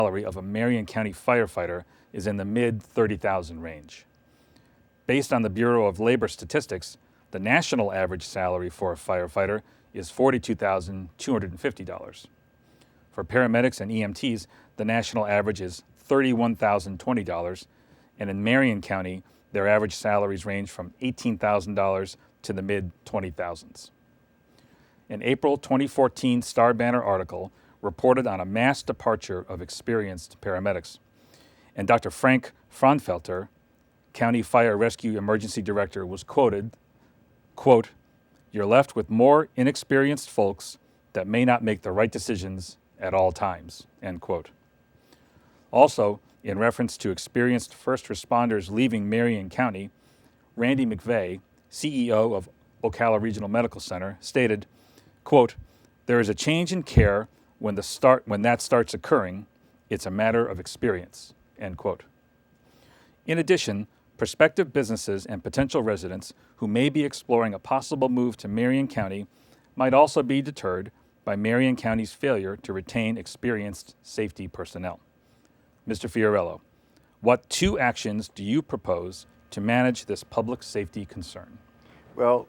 salary of a Marion County firefighter is in the mid-$30,000 range. Based on the Bureau of Labor Statistics, the national average salary for a firefighter is $42,250. For paramedics and EMTs, the national average is $31,020, and in Marion County, their average salaries range from $18,000 to the mid-20,000s. An April 2014 Star Banner article reported on a mass departure of experienced paramedics, and Dr. Frank Fraunfelter, County Fire Rescue Emergency Director, was quoted, quote, "You're left with more inexperienced folks that may not make the right decisions at all times," end quote. Also, in reference to experienced first responders leaving Marion County, Randy McVeigh, CEO of Ocala Regional Medical Center, stated, quote, "There is a change in care when that starts occurring. It's a matter of experience," end quote. In addition, prospective businesses and potential residents who may be exploring a possible move to Marion County might also be deterred by Marion County's failure to retain experienced safety personnel. Mr. Fiorello, what 2 actions do you propose to manage this public safety concern? Well,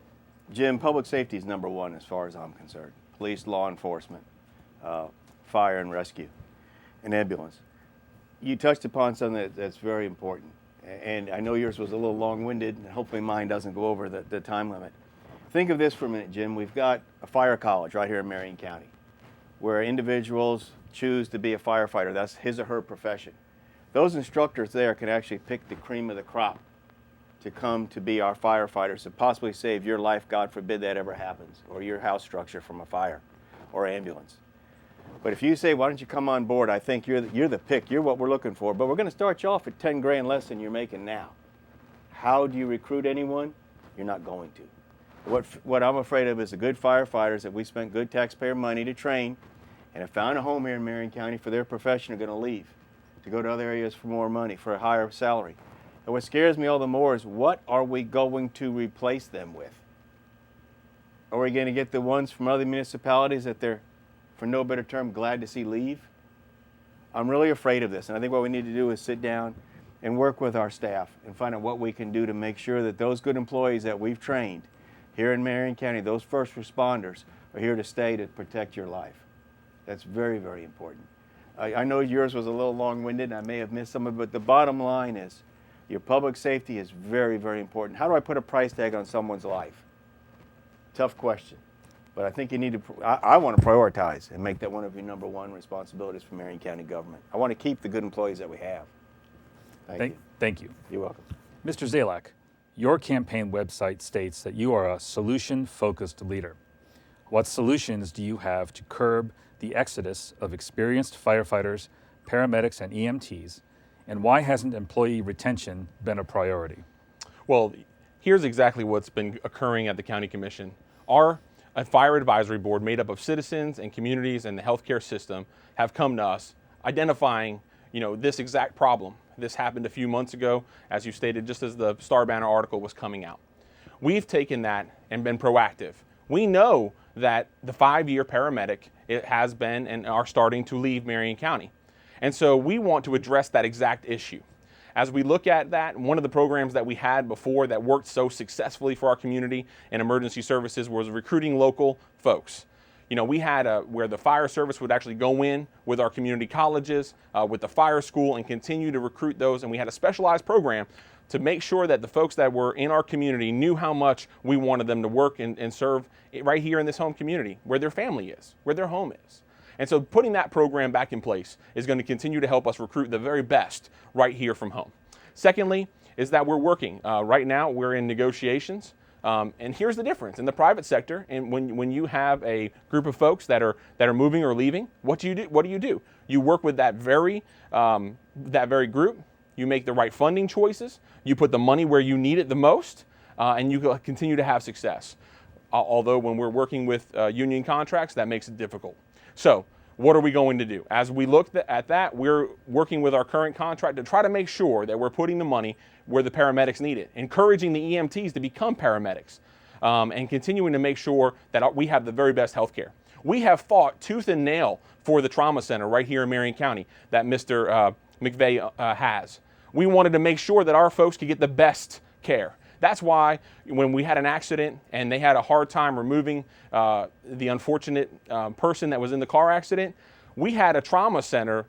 Jim, public safety is number one as far as I'm concerned. Police, law enforcement, fire and rescue, and ambulance. You touched upon something that's very important, and I know yours was a little long-winded, and hopefully mine doesn't go over the time limit. Think of this for a minute, Jim. We've got a fire college right here in Marion County where individuals choose to be a firefighter. That's his or her profession. Those instructors there can actually pick the cream of the crop to come to be our firefighters and possibly save your life, God forbid that ever happens, or your house structure from a fire or ambulance. But if you say, why don't you come on board, I think you're the pick, you're what we're looking for, but we're going to start you off at 10 grand less than you're making now. How do you recruit anyone? You're not going to. What I'm afraid of is the good firefighters that we spent good taxpayer money to train and have found a home here in Marion County for their profession are going to leave to go to other areas for more money, for a higher salary. And what scares me all the more is what are we going to replace them with? Are we going to get the ones from other municipalities that they're, for no better term, glad to see leave? I'm really afraid of this, and I think what we need to do is sit down and work with our staff and find out what we can do to make sure that those good employees that we've trained here in Marion County, those first responders, are here to stay to protect your life. That's very, very important. I know yours was a little long-winded and I may have missed some of it, but the bottom line is your public safety is very, very important. How do I put a price tag on someone's life? Tough question. But I think you need to, I want to prioritize and make that one of your number one responsibilities for Marion County government. I want to keep the good employees that we have. Thank you. You're welcome. Mr. Zalak, your campaign website states that you are a solution-focused leader. What solutions do you have to curb the exodus of experienced firefighters, paramedics, and EMTs, and why hasn't employee retention been a priority? Well, here's exactly what's been occurring at the County Commission. Our fire advisory board made up of citizens and communities and the healthcare system have come to us identifying, this exact problem. This happened a few months ago, as you stated, just as the Star Banner article was coming out. We've taken that and been proactive. We know that the 5-year paramedic has been and are starting to leave Marion County. And so we want to address that exact issue. As we look at that, one of the programs that we had before that worked so successfully for our community and emergency services was recruiting local folks. We had where the fire service would actually go in with our community colleges, with the fire school, and continue to recruit those. And we had a specialized program to make sure that the folks that were in our community knew how much we wanted them to work and serve right here in this home community, where their family is, where their home is. And so putting that program back in place is going to continue to help us recruit the very best right here from home. Secondly, is that we're working. Right now, we're in negotiations. And here's the difference. In the private sector, and when you have a group of folks that are moving or leaving, what do you do? You work with that very group. You make the right funding choices. You put the money where you need it the most, and you continue to have success. Although when we're working with union contracts, that makes it difficult. So what are we going to do? As we look at that, we're working with our current contract to try to make sure that we're putting the money where the paramedics need it, encouraging the EMTs to become paramedics, and continuing to make sure that we have the very best health care. We have fought tooth and nail for the trauma center right here in Marion County that Mr. McVeigh has. We wanted to make sure that our folks could get the best care. That's why when we had an accident and they had a hard time removing the unfortunate person that was in the car accident, we had a trauma center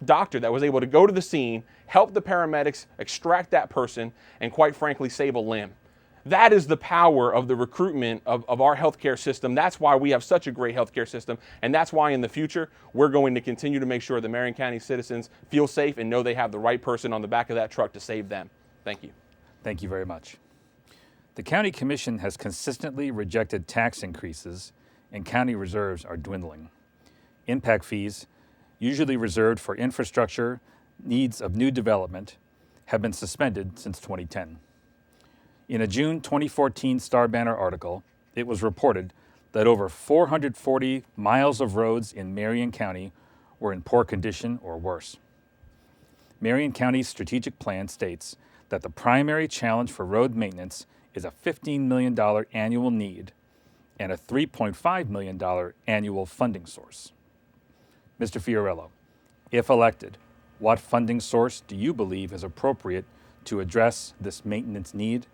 doctor that was able to go to the scene, help the paramedics extract that person, and quite frankly, save a limb. That is the power of the recruitment of our healthcare system. That's why we have such a great healthcare system, and that's why in the future, we're going to continue to make sure the Marion County citizens feel safe and know they have the right person on the back of that truck to save them. Thank you. Thank you very much. The County Commission has consistently rejected tax increases, and county reserves are dwindling. Impact fees, usually reserved for infrastructure needs of new development, have been suspended since 2010. In a June 2014 Star Banner article, it was reported that over 440 miles of roads in Marion County were in poor condition or worse. Marion County's strategic plan states that the primary challenge for road maintenance is a $15 million annual need and a $3.5 million annual funding source. Mr. Fiorello, if elected, what funding source do you believe is appropriate to address this maintenance need?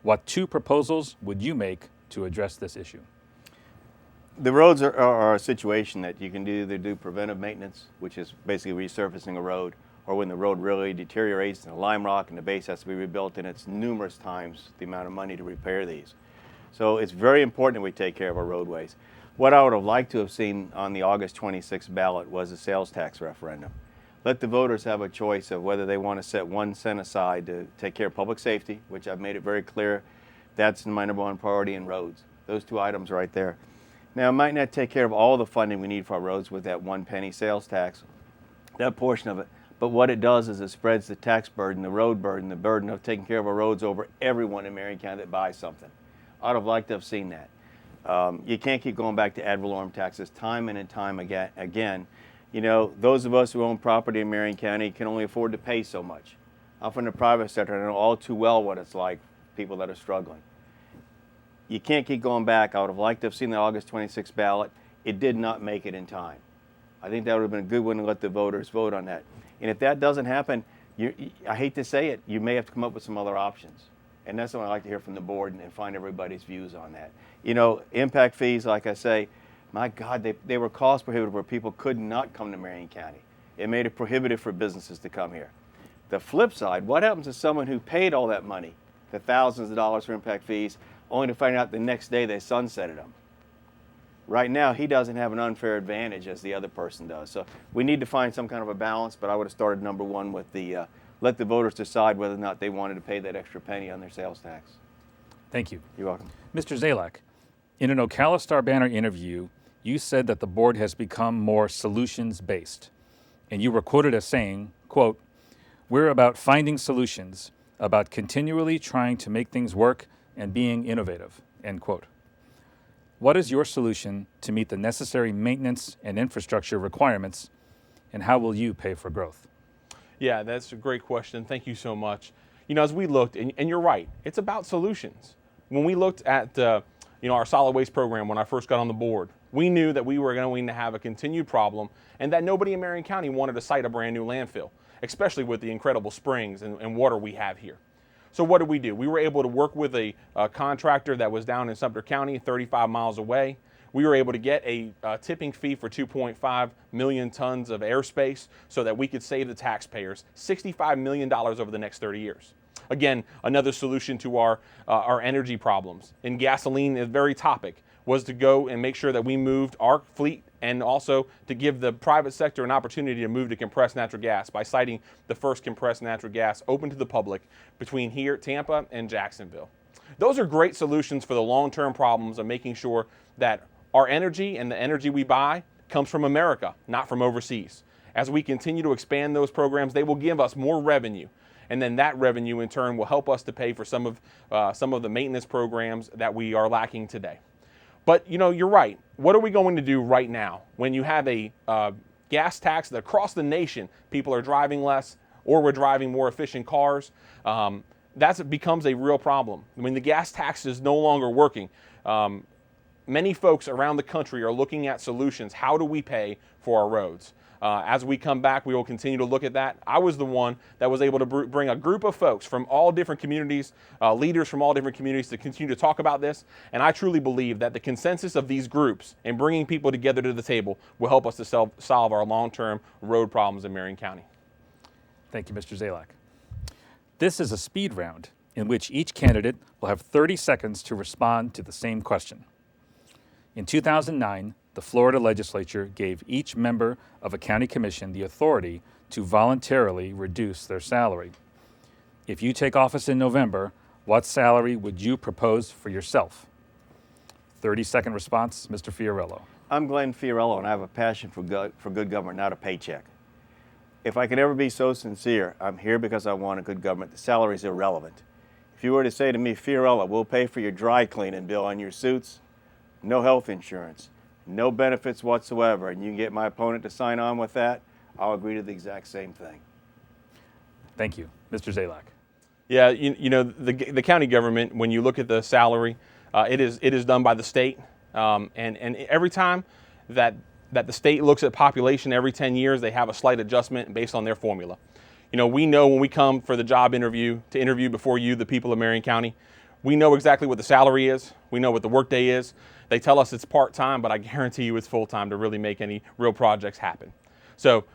What two proposals would you make to address this issue? The roads are a situation that you can either do preventive maintenance, which is basically resurfacing a road, or when the road really deteriorates and the lime rock and the base has to be rebuilt, and it's numerous times the amount of money to repair these. So it's very important that we take care of our roadways. What I would have liked to have seen on the August 26th ballot was a sales tax referendum. Let the voters have a choice of whether they want to set 1 cent aside to take care of public safety, which I've made it very clear that's my #1 priority, in roads. Those two items right there. Now, it might not take care of all the funding we need for our roads with that 1 penny sales tax, that portion of it, but what it does is it spreads the tax burden, the road burden, the burden of taking care of our roads over everyone in Marion County that buys something. I'd have liked to have seen that. You can't keep going back to ad valorem taxes time and time again. You know, those of us who own property in Marion County can only afford to pay so much. I'm from the private sector, I know all too well what it's like, people that are struggling. You can't keep going back. I would have liked to have seen the August 26th ballot. It did not make it in time. I think that would have been a good one to let the voters vote on that. And if that doesn't happen, I hate to say it, you may have to come up with some other options. And that's what I'd like to hear from the board and find everybody's views on that. You know, impact fees, like I say, my God, they were cost prohibitive where people could not come to Marion County. It made it prohibitive for businesses to come here. The flip side, what happens to someone who paid all that money, the thousands of dollars for impact fees, only to find out the next day they sunsetted them? Right now, he doesn't have an unfair advantage as the other person does. So we need to find some kind of a balance, but I would have started #1 with the let the voters decide whether or not they wanted to pay that extra penny on their sales tax. Thank you. You're welcome. Mr. Zalak, in an Ocala Star Banner interview, you said that the board has become more solutions-based, and you were quoted as saying, quote, "We're about finding solutions, about continually trying to make things work and being innovative," end quote. What is your solution to meet the necessary maintenance and infrastructure requirements, and how will you pay for growth? Yeah, that's a great question. Thank you so much. You know, as we looked, and you're right, it's about solutions. When we looked at our solid waste program when I first got on the board, we knew that we were going to have a continued problem and that nobody in Marion County wanted to site a brand new landfill, especially with the incredible springs and water we have here. So what did we do? We were able to work with a contractor that was down in Sumter County, 35 miles away. We were able to get a tipping fee for 2.5 million tons of airspace so that we could save the taxpayers $65 million over the next 30 years. Again, another solution to our energy problems. And gasoline, the very topic, was to go and make sure that we moved our fleet and also to give the private sector an opportunity to move to compressed natural gas by siting the first compressed natural gas open to the public between here, Tampa, and Jacksonville. Those are great solutions for the long-term problems of making sure that our energy and the energy we buy comes from America, not from overseas. As we continue to expand those programs, they will give us more revenue. And then that revenue in turn will help us to pay for some of the maintenance programs that we are lacking today. But you know, you're right. What are we going to do right now when you have a gas tax that across the nation people are driving less or we're driving more efficient cars? That becomes a real problem. When the gas tax is no longer working, many folks around the country are looking at solutions. How do we pay for our roads? As we come back, we will continue to look at that. I was the one that was able to bring a group of folks from all different communities, leaders from all different communities, to continue to talk about this. And I truly believe that the consensus of these groups and bringing people together to the table will help us to solve our long-term road problems in Marion County. Thank you, Mr. Zalak. This is a speed round in which each candidate will have 30 seconds to respond to the same question. In 2009, the Florida legislature gave each member of a county commission the authority to voluntarily reduce their salary. If you take office in November, what salary would you propose for yourself? 30-second response, Mr. Fiorello. I'm Glenn Fiorello, and I have a passion for good government, not a paycheck. If I could ever be so sincere, I'm here because I want a good government. The salary is irrelevant. If you were to say to me, Fiorello, we'll pay for your dry cleaning bill on your suits, no health insurance, no benefits whatsoever, and you can get my opponent to sign on with that, I'll agree to the exact same thing. Thank you. Mr. Zalak. Yeah, you know, the county government, when you look at the salary, it is done by the state. And every time that the state looks at population every 10 years, they have a slight adjustment based on their formula. You know, we know when we come for the job interview, to interview before you, the people of Marion County, we know exactly what the salary is. We know what the workday is. They tell us it's part-time, but I guarantee you it's full-time to really make any real projects happen. So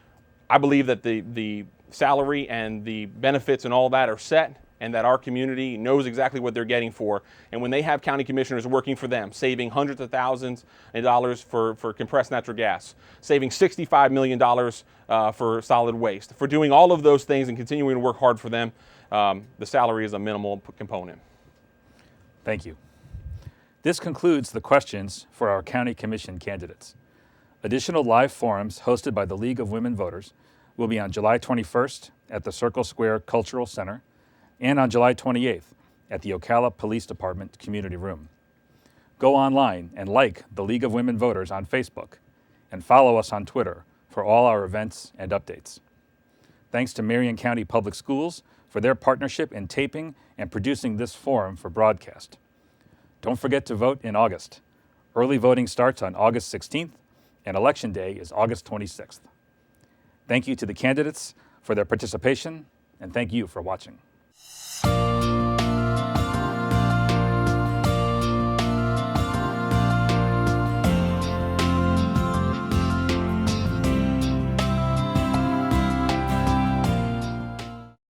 I believe that the salary and the benefits and all that are set, and that our community knows exactly what they're getting for. And when they have county commissioners working for them, saving hundreds of thousands of dollars for compressed natural gas, saving $65 million for solid waste, for doing all of those things and continuing to work hard for them, the salary is a minimal component. Thank you. This concludes the questions for our county commission candidates. Additional live forums hosted by the League of Women Voters will be on July 21st at the Circle Square Cultural Center and on July 28th at the Ocala Police Department Community Room. Go online and like the League of Women Voters on Facebook and follow us on Twitter for all our events and updates. Thanks to Marion County Public Schools for their partnership in taping and producing this forum for broadcast. Don't forget to vote in August. Early voting starts on August 16th, and Election Day is August 26th. Thank you to the candidates for their participation, and thank you for watching.